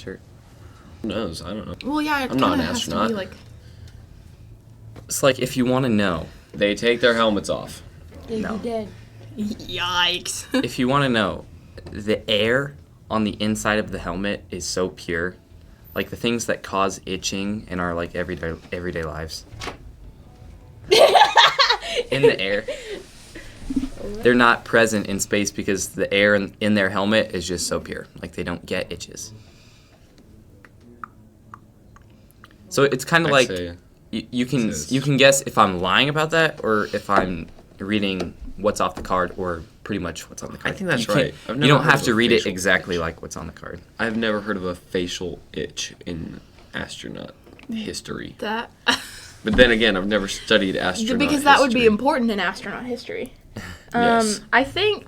shirt? Who knows? I don't know. Well, yeah, it I'm not kind an of has to astronaut. be like. It's like if you want to know. They take their helmets off. They'd No. be dead. Yikes. If you want to know, the air on the inside of the helmet is so pure. Like the things that cause itching in our like everyday lives. In the air. They're not present in space because the air in their helmet is just so pure. Like they don't get itches. So it's kind of like you can guess if I'm lying about that or if I'm reading what's off the card or pretty much what's on the card. I think that's You can't- right. I've You never don't heard have of to a read it facial exactly itch. like what's on the card. I've never heard of a facial itch in astronaut history. That. But then again, I've never studied astronaut Because that would be history. important in astronaut history. Yes. I think.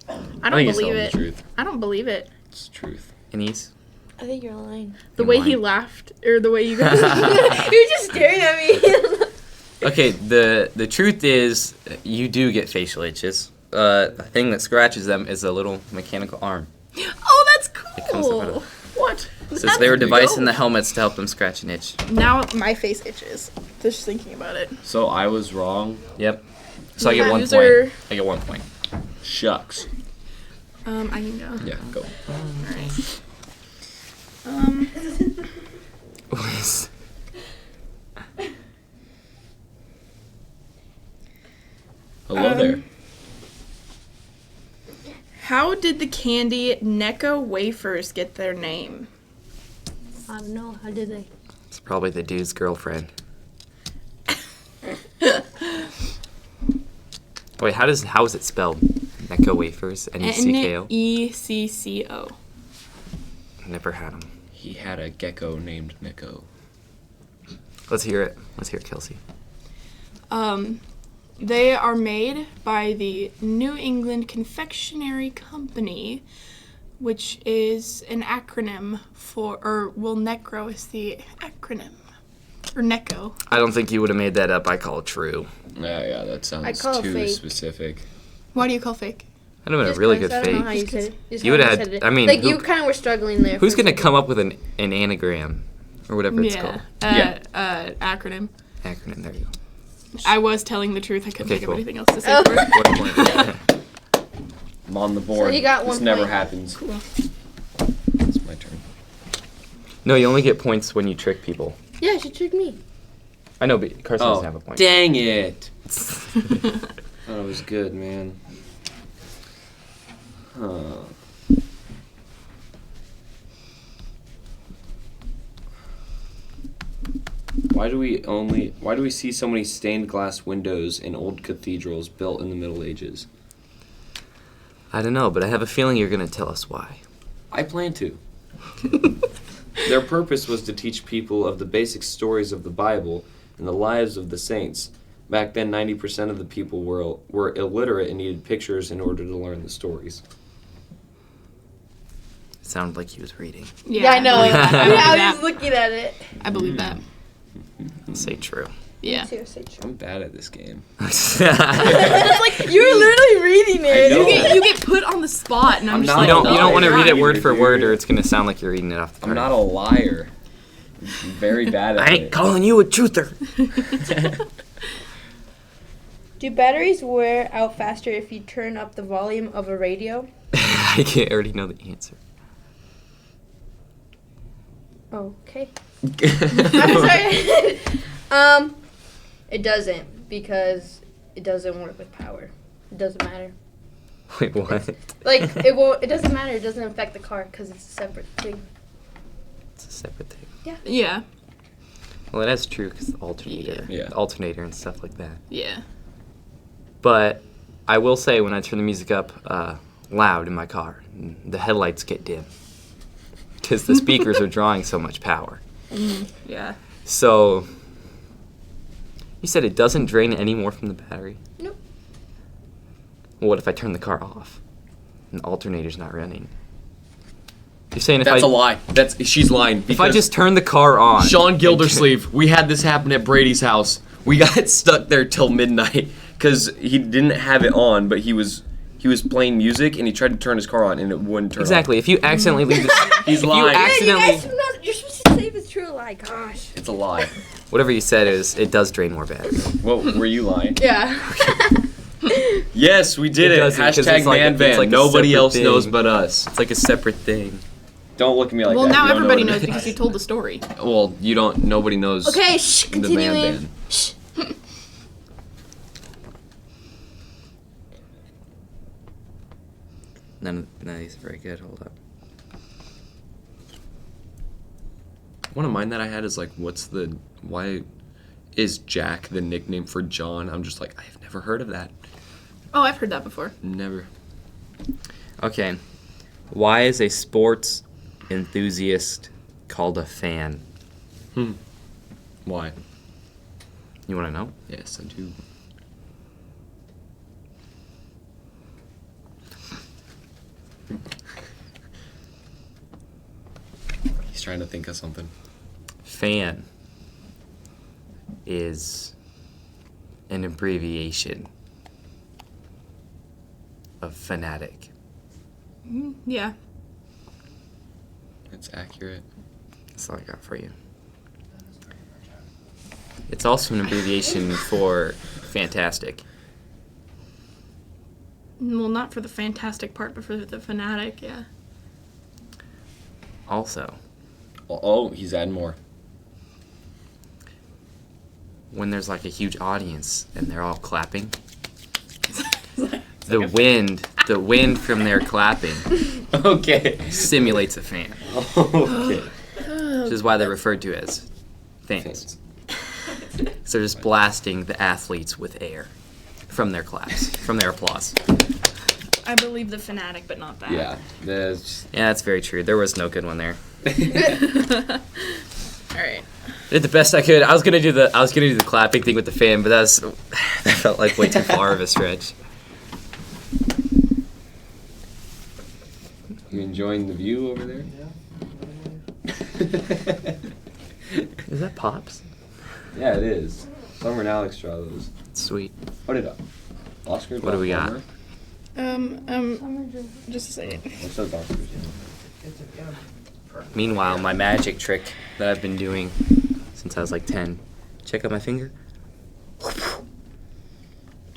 I don't think it's believe telling it. the truth. I don't believe it. It's the truth. Anise? I think you're lying. The You're way he lying. laughed, or the way you guys. You're just staring at me. Okay, the truth is you do get facial itches. The thing that scratches them is a little mechanical arm. Oh, that's comes cool. out of- What? Since they were devising the helmets to help them scratch and itch. Now my face itches. Just thinking about it. So I was wrong. Yep. So I get 1 Loser. point. I get 1 point. Shucks. I can go. Yeah, go. Alright. Hello there. How did the candy Necco wafers get their name? I don't know. How did they? It's probably the dude's girlfriend. Wait, how is it spelled? Necco wafers? Necco? Necco. Never had them. He had a gecko named Nico. Let's hear it. Let's hear it, Kelsey. They are made by the New England Confectionery Company, which is an acronym for, Necro is the acronym. Or Necco. I don't think you would have made that up. I call it true. Yeah, that sounds call it too fake. specific. Why do you call fake? I'd have been a Just really 'cause good I don't know how fake. you said it. Just You how would've you had- said it. I mean, like who- you kind of were struggling there. Who's for a gonna second. come up with an anagram or whatever it's called? Acronym. Acronym. There you go. I was telling the truth. I couldn't Okay, think cool. of anything else to say Oh. for it. 1 point. I'm on the board. you got this 1 never point. happens. Cool. It's my turn. No, you only get points when you trick people. Yeah, she tricked me. I know, but Carson doesn't have a point. Dang it. Thought it was good, man. Huh. Why do we see so many stained glass windows in old cathedrals built in the Middle Ages? I don't know, but I have a feeling you're gonna tell us why. I plan to. Their purpose was to teach people of the basic stories of the Bible and the lives of the saints. Back then, 90% of the people were illiterate and needed pictures in order to learn the stories. It sounded like he was reading. Yeah, I know. I I believe was that. looking at it. I believe that. Say true. Yeah. Seriously, true. I'm bad at this game. It's like you were literally reading it. know. You get put on the spot, and I'm I'm just not like, You don't want to liar. read it word Dude. for word, or it's gonna sound like you're reading it off the I'm card. not a liar. I'm very bad at I ain't it. calling you a truther. Do batteries wear out faster if you turn up the volume of a radio? I already know the answer. Okay. I'm sorry. It doesn't because it doesn't work with power. It doesn't matter. Wait, what? Like it won't. It doesn't matter. It doesn't affect the car because it's a separate thing. It's a separate thing. Yeah. Well, that's true because the alternator, Yeah. the alternator and stuff like that. Yeah. But I will say, when I turn the music up loud in my car, the headlights get dim because the speakers are drawing so much power. Yeah. So, you said it doesn't drain any more from the battery? Nope. Well, what if I turn the car off and the alternator's not running? You're saying That's a lie. She's lying. if I just turn the car on... Sean Gildersleeve, we had this happen at Brady's house. We got stuck there till midnight because he didn't have it on, but he was playing music and he tried to turn his car on and it wouldn't turn Exactly. If you accidentally leave the... He's you lying. accidentally, You're supposed to say if it's true or lie. Gosh. It's a lie. whatever you said it does drain more battery. What were you lying? Yeah. Yes, we did It it. doesn't, 'cause Hashtag it's like man a- van. it's like a Nobody separate else thing. knows but us. It's like a separate thing. Don't look at me like Well, that. now You don't know everybody what it knows is. because you told the story. Well, you don't. Nobody knows. Okay, shh, the man continuing. van. Shh. None of these are very good. Hold up. One of mine that I had is like, why is Jack the nickname for John? I'm just like, I've never heard of that. Oh, I've heard that before. Never. Okay. Why is a sports enthusiast called a fan? Why? You want to know? Yes, I do. He's trying to think of something. Fan is an abbreviation of fanatic. Yeah. It's accurate. That's all I got for you. It's also an abbreviation for fantastic. Well, not for the fantastic part, but for the fanatic, yeah. Also, Oh, he's adding more. when there's like a huge audience and they're all clapping, the wind from their clapping Okay. simulates a fan, Okay. which is why they're referred to as fans. So they're just blasting the athletes with air from their claps, from their applause. I believe the fanatic, but not that. Yeah. That's. Yeah, that's very true. There was no good one there. All right. I did the best I could. I was gonna do the clapping thing with the fan, but that felt like way too far of a stretch. You enjoying the view over there? Is that Pops? Yeah, it is. Summer and Alex draw those. Sweet. What did Oscar? What do we got? Just a second. It says Oscars. Meanwhile, my magic trick that I've been doing since I was like 10. Check out my finger.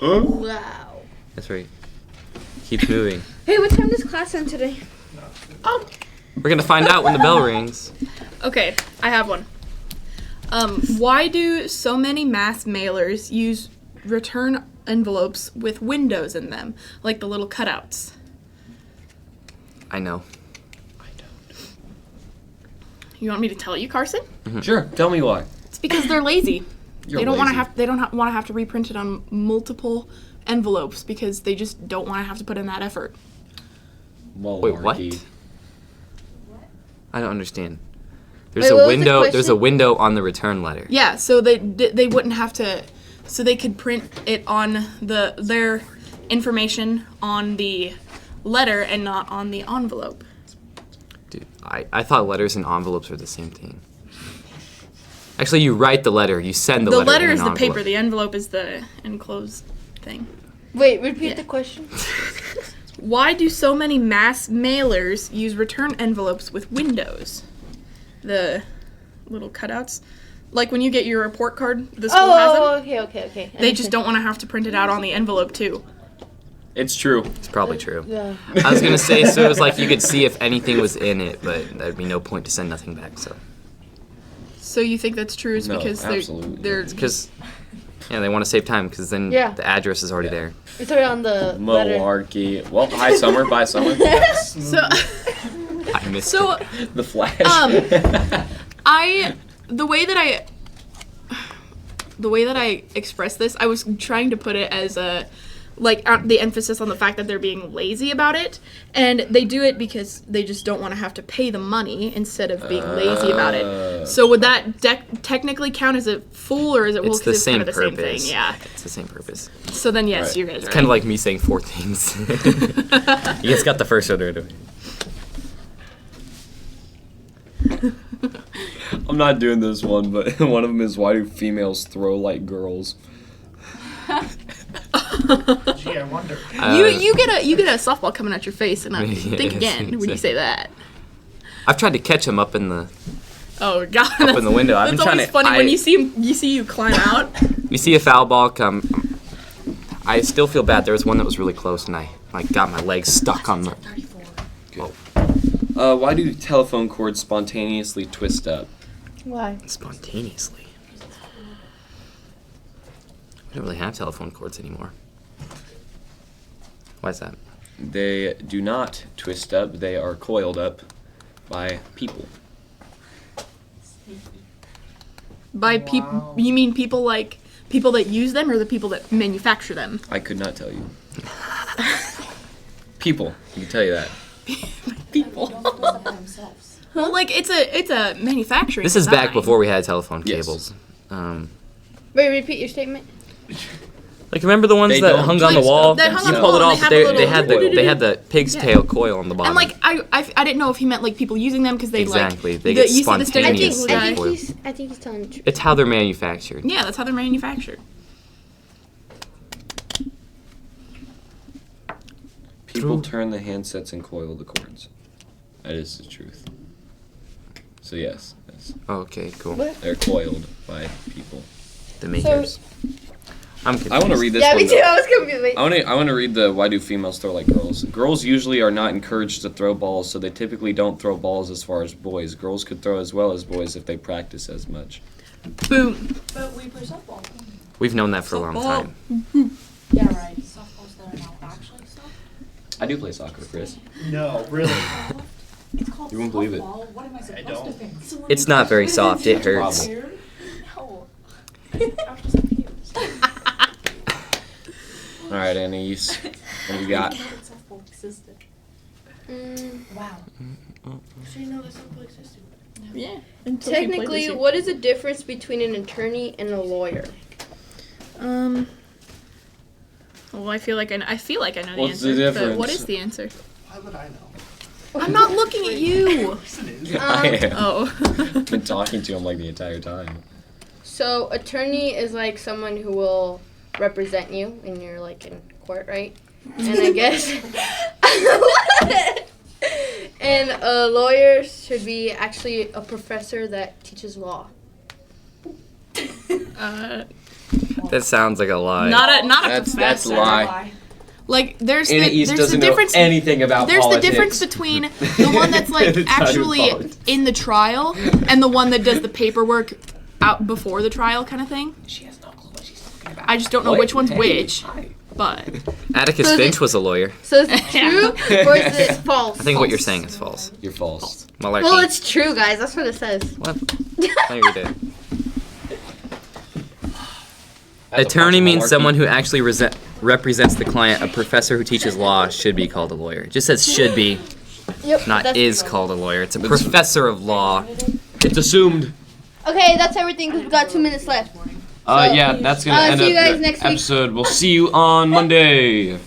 Wow. That's right. Keep moving. Hey, what time does class end today? We're gonna find out when the bell rings. Okay, I have one. Why do so many mass mailers use return envelopes with windows in them, like the little cutouts? I know. You want me to tell you, Carson? Sure. Tell me why. It's because they're lazy. You're They don't want to lazy. have. They don't want to have to reprint it on multiple envelopes because they just don't want to have to put in that effort. Wait, what? Malarkey. I don't understand. There's Wait, a what was the window. There's a question? window on the return letter. Yeah, so they wouldn't have to. So they could print it on their information on the letter and not on the envelope. Dude, I thought letters and envelopes were the same thing. Actually, you write the letter. You send the The letter. letter in is an the envelope. paper. The envelope is the enclosed thing. Wait, repeat Yeah. the question. Why do so many mass mailers use return envelopes with windows? The little cutouts. Like when you get your report card, the school has them. Oh, okay. They just don't want to have to print it out on the envelope too. It's true. It's probably true. Yeah. I was gonna say so. It was like you could see if anything was in it, but there'd be no point to send nothing back. So So you think that's true is No, because absolutely. they're because yeah, they want to save time because then Yeah. the address is already Yeah. there. It's already on the letter. Malarkey. Well, hi, Summer. Bye, Summer. so I missed so it. The Flash. the way that I express this, I was trying to put it as a the emphasis on the fact that they're being lazy about it, and they do it because they just don't want to have to pay the money instead of being lazy about it. So would that technically count as a fool, or is it? Well, It's the 'cause same kind of the purpose. same thing. Yeah. It's the same purpose. So then yes, Right. you guys are Kind of like me saying 4 things. You guys got the first one right away. I'm not doing this one, but one of them is why do females throw like girls? Gee, I wonder. you get a softball coming at your face, and I Yes, think again when you say that. I've tried to catch him up in the Oh god. up in the window. I've been That's trying always to. funny when you see him. You see you climb out. You see a foul ball come. I still feel bad. There was one that was really close, and I got my legs stuck on the. Why do telephone cords spontaneously twist up? Why? Spontaneously. We don't really have telephone cords anymore. Why is that? They do not twist up. They are coiled up by people. By people, you mean people like people that use them, or the people that manufacture them? I could not tell you. People. I can tell you that. People. Well, like it's a manufacturing. This is back design. before we had telephone Yes. cables. Wait, repeat your statement. Like remember the ones They that don't hung on the twist wall? up. They hung You on the pulled it wall, off, and but they have a they had little- the pig's Yeah. tail coil on the bottom. And like I didn't know if he meant like people using them because they Exactly. like They get you see the spontaneous stereotypical guy. coil. I think he's telling the truth. It's how they're manufactured. Yeah, that's how they're manufactured. People turn the handsets and coil the cords. That is the truth. So yes, Okay, cool. What? they're coiled by people. The makers. I'm confused. I want to read this Yeah, one. me too. though. I was confused. I want to read the why do females throw like girls? Girls usually are not encouraged to throw balls, so they typically don't throw balls as far as boys. Girls could throw as well as boys if they practice as much. Boom. But we play softball. We've known that for a long Softball. time. Yeah, right. Softball's that are now actually soft. I do play soccer, Chris. No, really. It's called You won't believe it. softball. What am I supposed don't. to think? It's not very soft. It hurts. Problem. No. I was just confused. All right, Anais, what do you got? I didn't know that softball existed. Wow. So you know that softball existed. Yeah. Technically, what is the difference between an attorney and a lawyer? Well, I feel like I know the What's the answer. But difference? what is the answer? Why would I know? I'm not looking at you. Yes, it is. I am. Oh. Been talking to him like the entire time. So, attorney is like someone who will represent you when you're like in court, right? And I guess. And a lawyer should be actually a professor that teaches law. That sounds like a lie. Not a That's professor. a lie. Like there's Anais the doesn't know difference. anything about There's politics. the difference between the one that's like It's not actually even politics. in the trial and the one that does the paperwork out before the trial kind of thing. She has no clue what she's talking about. I just don't know which one's which, Hi. but Atticus So is Finch it- was a lawyer. So is it true or is it false? I think what you're saying is false. You're false. Malarkey. Well, it's true, guys. That's what it says. What? I read it. Attorney means someone who actually represents the client. A professor who teaches law should be called a lawyer. It just says should be, Yep. not that's- is called a lawyer. It's a professor of law. It's assumed. Okay, that's everything because we've got 2 minutes left. Yeah, that's gonna end see up you guys the next week. episode. We'll see you on Monday.